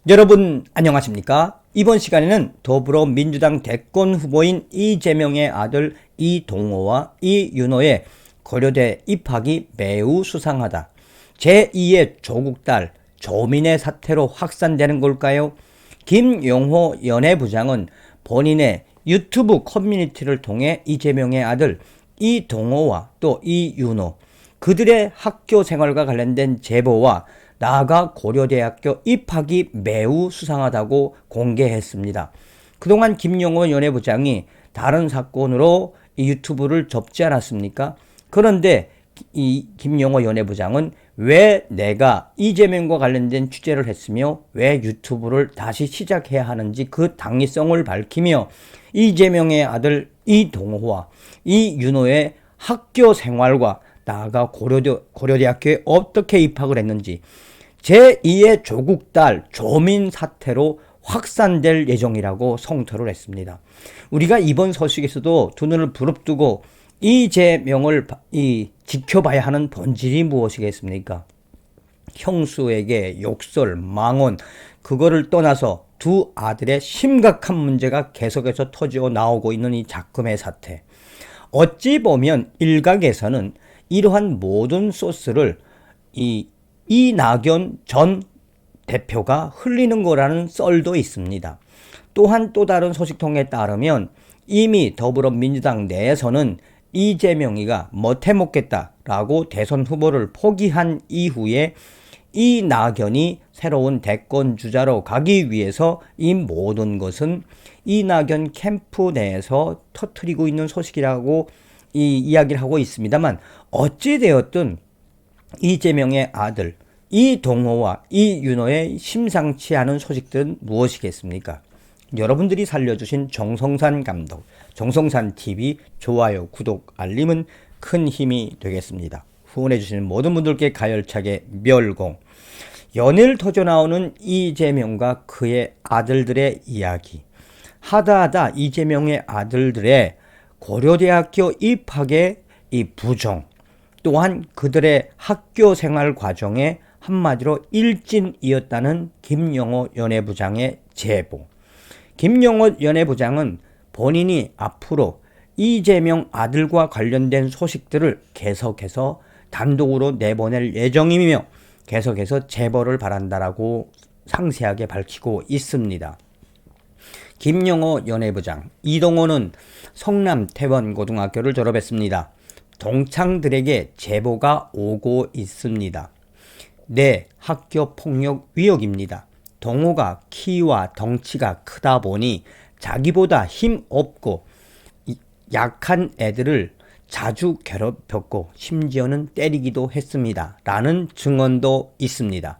여러분 안녕하십니까? 이번 시간에는 더불어민주당 대권 후보인 이재명의 아들 이동호와 이윤호의 고려대 입학이 매우 수상하다. 제2의 조국 딸 조민의 사태로 확산되는 걸까요? 김용호 연예부장은 본인의 유튜브 커뮤니티를 통해 이재명의 아들 이동호와 또 이윤호, 그들의 학교 생활과 관련된 제보와 나아가 고려대학교 입학이 매우 수상하다고 공개했습니다. 그동안 김용호 연예부장이 다른 사건으로 이 유튜브를 접지 않았습니까? 그런데 이 김용호 연예부장은 왜 내가 이재명과 관련된 취재를 했으며 왜 유튜브를 다시 시작해야 하는지 그 당위성을 밝히며 이재명의 아들 이동호와 이윤호의 학교 생활과 나아가 고려대학교에 어떻게 입학을 했는지, 제2의 조국 딸 조민 사태로 확산될 예정이라고 성토를 했습니다. 우리가 이번 소식에서도 두 눈을 부릅뜨고 이재명을 지켜봐야 하는 본질이 무엇이겠습니까? 형수에게 욕설, 망언, 그거를 떠나서 두 아들의 심각한 문제가 계속해서 터지고 나오고 있는 이 작금의 사태. 어찌 보면 일각에서는 이러한 모든 소스를 이낙연 전 대표가 흘리는 거라는 썰도 있습니다. 또한 또 다른 소식통에 따르면 이미 더불어민주당 내에서는 이재명이가 못해먹겠다라고 대선 후보를 포기한 이후에 이낙연이 새로운 대권 주자로 가기 위해서 이 모든 것은 이낙연 캠프 내에서 터뜨리고 있는 소식이라고 이야기를 하고 있습니다만, 어찌되었든 이재명의 아들 이동호와 이윤호의 심상치 않은 소식들은 무엇이겠습니까? 여러분들이 살려주신 정성산 감독, 정성산TV 좋아요, 구독, 알림은 큰 힘이 되겠습니다. 후원해주시는 모든 분들께 가열차게 멸공. 연일 터져나오는 이재명과 그의 아들들의 이야기. 하다하다 이재명의 아들들의 고려대학교 입학의 이 부정, 또한 그들의 학교 생활 과정에 한마디로 일진이었다는 김용호 연예부장의 제보. 김용호 연예부장은 본인이 앞으로 이재명 아들과 관련된 소식들을 계속해서 단독으로 내보낼 예정이며 계속해서 제보를 바란다라고 상세하게 밝히고 있습니다. 김용호 연예부장, 이동호는 성남 태원고등학교를 졸업했습니다. 동창들에게 제보가 오고 있습니다. 내 학교 폭력 위협입니다. 동호가 키와 덩치가 크다 보니 자기보다 힘 없고 약한 애들을 자주 괴롭혔고 심지어는 때리기도 했습니다. 라는 증언도 있습니다.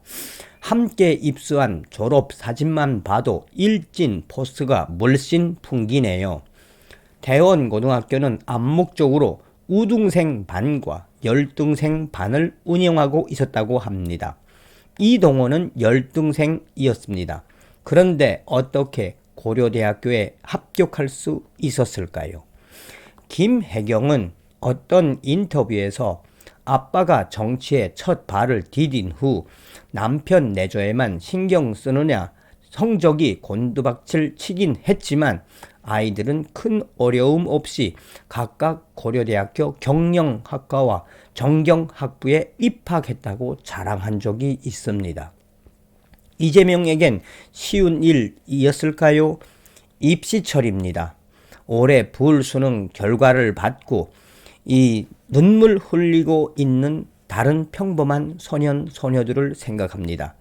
함께 입수한 졸업 사진만 봐도 일진 포스가 물씬 풍기네요. 대원고등학교는 암묵적으로 우등생 반과 열등생 반을 운영하고 있었다고 합니다. 이동호는 열등생이었습니다. 그런데 어떻게 고려대학교에 합격할 수 있었을까요? 김혜경은 어떤 인터뷰에서 아빠가 정치에 첫 발을 디딘 후 남편 내조에만 신경 쓰느냐 성적이 곤두박질 치긴 했지만 아이들은 큰 어려움 없이 각각 고려대학교 경영학과와 정경학부에 입학했다고 자랑한 적이 있습니다. 이재명에겐 쉬운 일이었을까요? 입시철입니다. 올해 불수능 결과를 받고 이 눈물 흘리고 있는 다른 평범한 소년 소녀들을 생각합니다.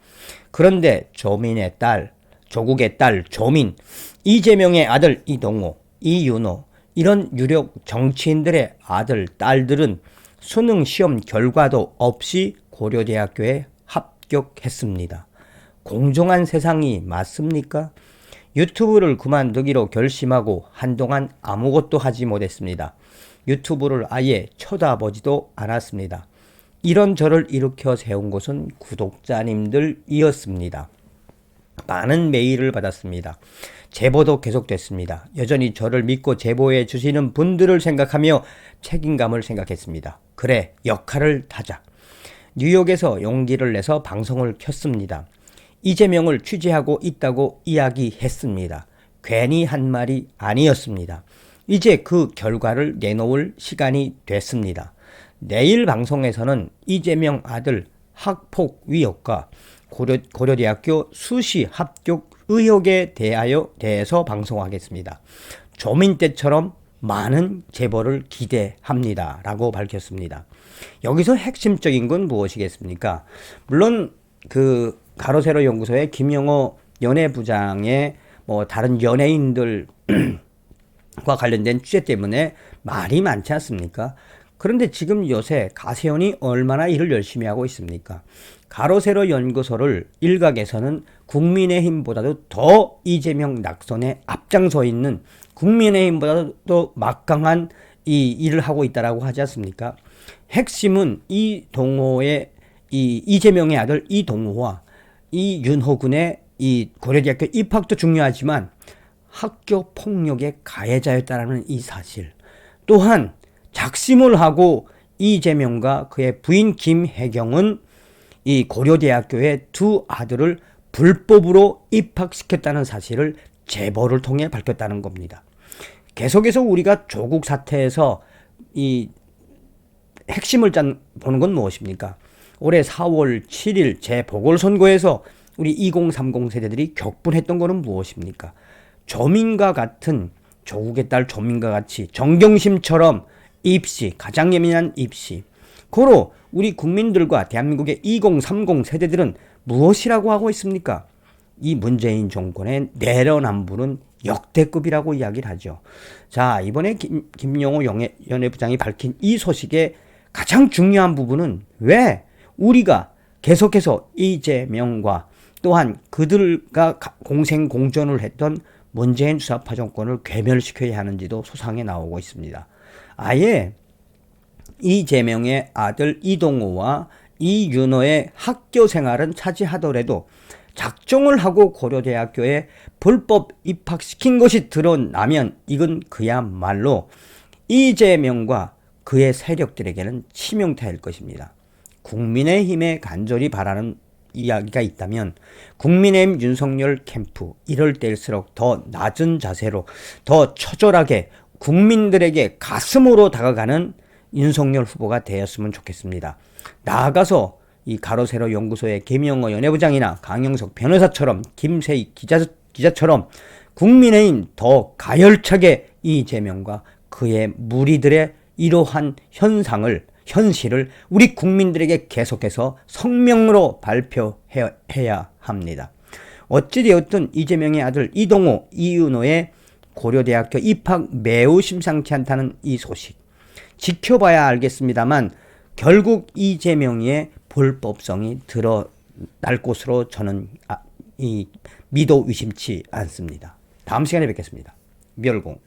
그런데 조민의 딸, 조국의 딸 조민, 이재명의 아들 이동호, 이윤호, 이런 유력 정치인들의 아들, 딸들은 수능 시험 결과도 없이 고려대학교에 합격했습니다. 공정한 세상이 맞습니까? 유튜브를 그만두기로 결심하고 한동안 아무것도 하지 못했습니다. 유튜브를 아예 쳐다보지도 않았습니다. 이런 저를 일으켜 세운 것은 구독자님들이었습니다. 많은 메일을 받았습니다. 제보도 계속됐습니다. 여전히 저를 믿고 제보해 주시는 분들을 생각하며 책임감을 생각했습니다. 그래, 역할을 다자. 뉴욕에서 용기를 내서 방송을 켰습니다. 이재명을 취재하고 있다고 이야기했습니다. 괜히 한 말이 아니었습니다. 이제 그 결과를 내놓을 시간이 됐습니다. 내일 방송에서는 이재명 아들 학폭 위협과 고려대학교 수시 합격 의혹에 대해서 방송하겠습니다. 조민 때처럼 많은 제보를 기대합니다. 라고 밝혔습니다. 여기서 핵심적인 건 무엇이겠습니까? 물론 그 가로세로 연구소의 김영호 연예부장의 뭐 다른 연예인들과 관련된 취재 때문에 말이 많지 않습니까? 그런데 지금 요새 가세현이 얼마나 일을 열심히 하고 있습니까? 가로세로 연구소를 일각에서는 국민의힘보다도 더 이재명 낙선에 앞장서 있는 국민의힘보다도 막강한 이 일을 하고 있다라고 하지 않습니까? 핵심은 이동호의 이재명의 아들 이동호와 이윤호 군의 이 고려대학교 입학도 중요하지만 학교 폭력의 가해자였다라는 이 사실, 또한 작심을 하고 이재명과 그의 부인 김혜경은 이 고려대학교의 두 아들을 불법으로 입학시켰다는 사실을 제보를 통해 밝혔다는 겁니다. 계속해서 우리가 조국 사태에서 이 핵심을 보는 건 무엇입니까? 올해 4월 7일 재보궐선거에서 우리 2030 세대들이 격분했던 것은 무엇입니까? 조민과 같은, 조국의 딸 조민과 같이 정경심처럼 입시, 가장 예민한 입시, 고로 우리 국민들과 대한민국의 2030 세대들은 무엇이라고 하고 있습니까? 이 문재인 정권의 내로남불은 역대급이라고 이야기를 하죠. 자, 이번에 김영호 연예부장이 밝힌 이 소식의 가장 중요한 부분은 왜 우리가 계속해서 이재명과 또한 그들과 공생공존을 했던 문재인 수사파 정권을 괴멸시켜야 하는지도 소상에 나오고 있습니다. 아예 이재명의 아들 이동호와 이윤호의 학교 생활은 차지하더라도 작정을 하고 고려대학교에 불법 입학시킨 것이 드러나면 이건 그야말로 이재명과 그의 세력들에게는 치명타일 것입니다. 국민의힘에 간절히 바라는 이야기가 있다면 국민의힘 윤석열 캠프 이럴 때일수록 더 낮은 자세로 더 처절하게 국민들에게 가슴으로 다가가는 윤석열 후보가 되었으면 좋겠습니다. 나아가서 이 가로세로 연구소의 김영호 연예부장이나 강영석 변호사처럼 김세희 기자처럼 국민의힘 더 가열차게 이재명과 그의 무리들의 이러한 현실을 우리 국민들에게 계속해서 성명으로 발표해야 합니다. 어찌되었든 이재명의 아들 이동호, 이윤호의 고려대학교 입학 매우 심상치 않다는 이 소식 지켜봐야 알겠습니다만 결국 이재명의 불법성이 드러날 것으로 저는 믿어 의심치 않습니다. 다음 시간에 뵙겠습니다. 멸공.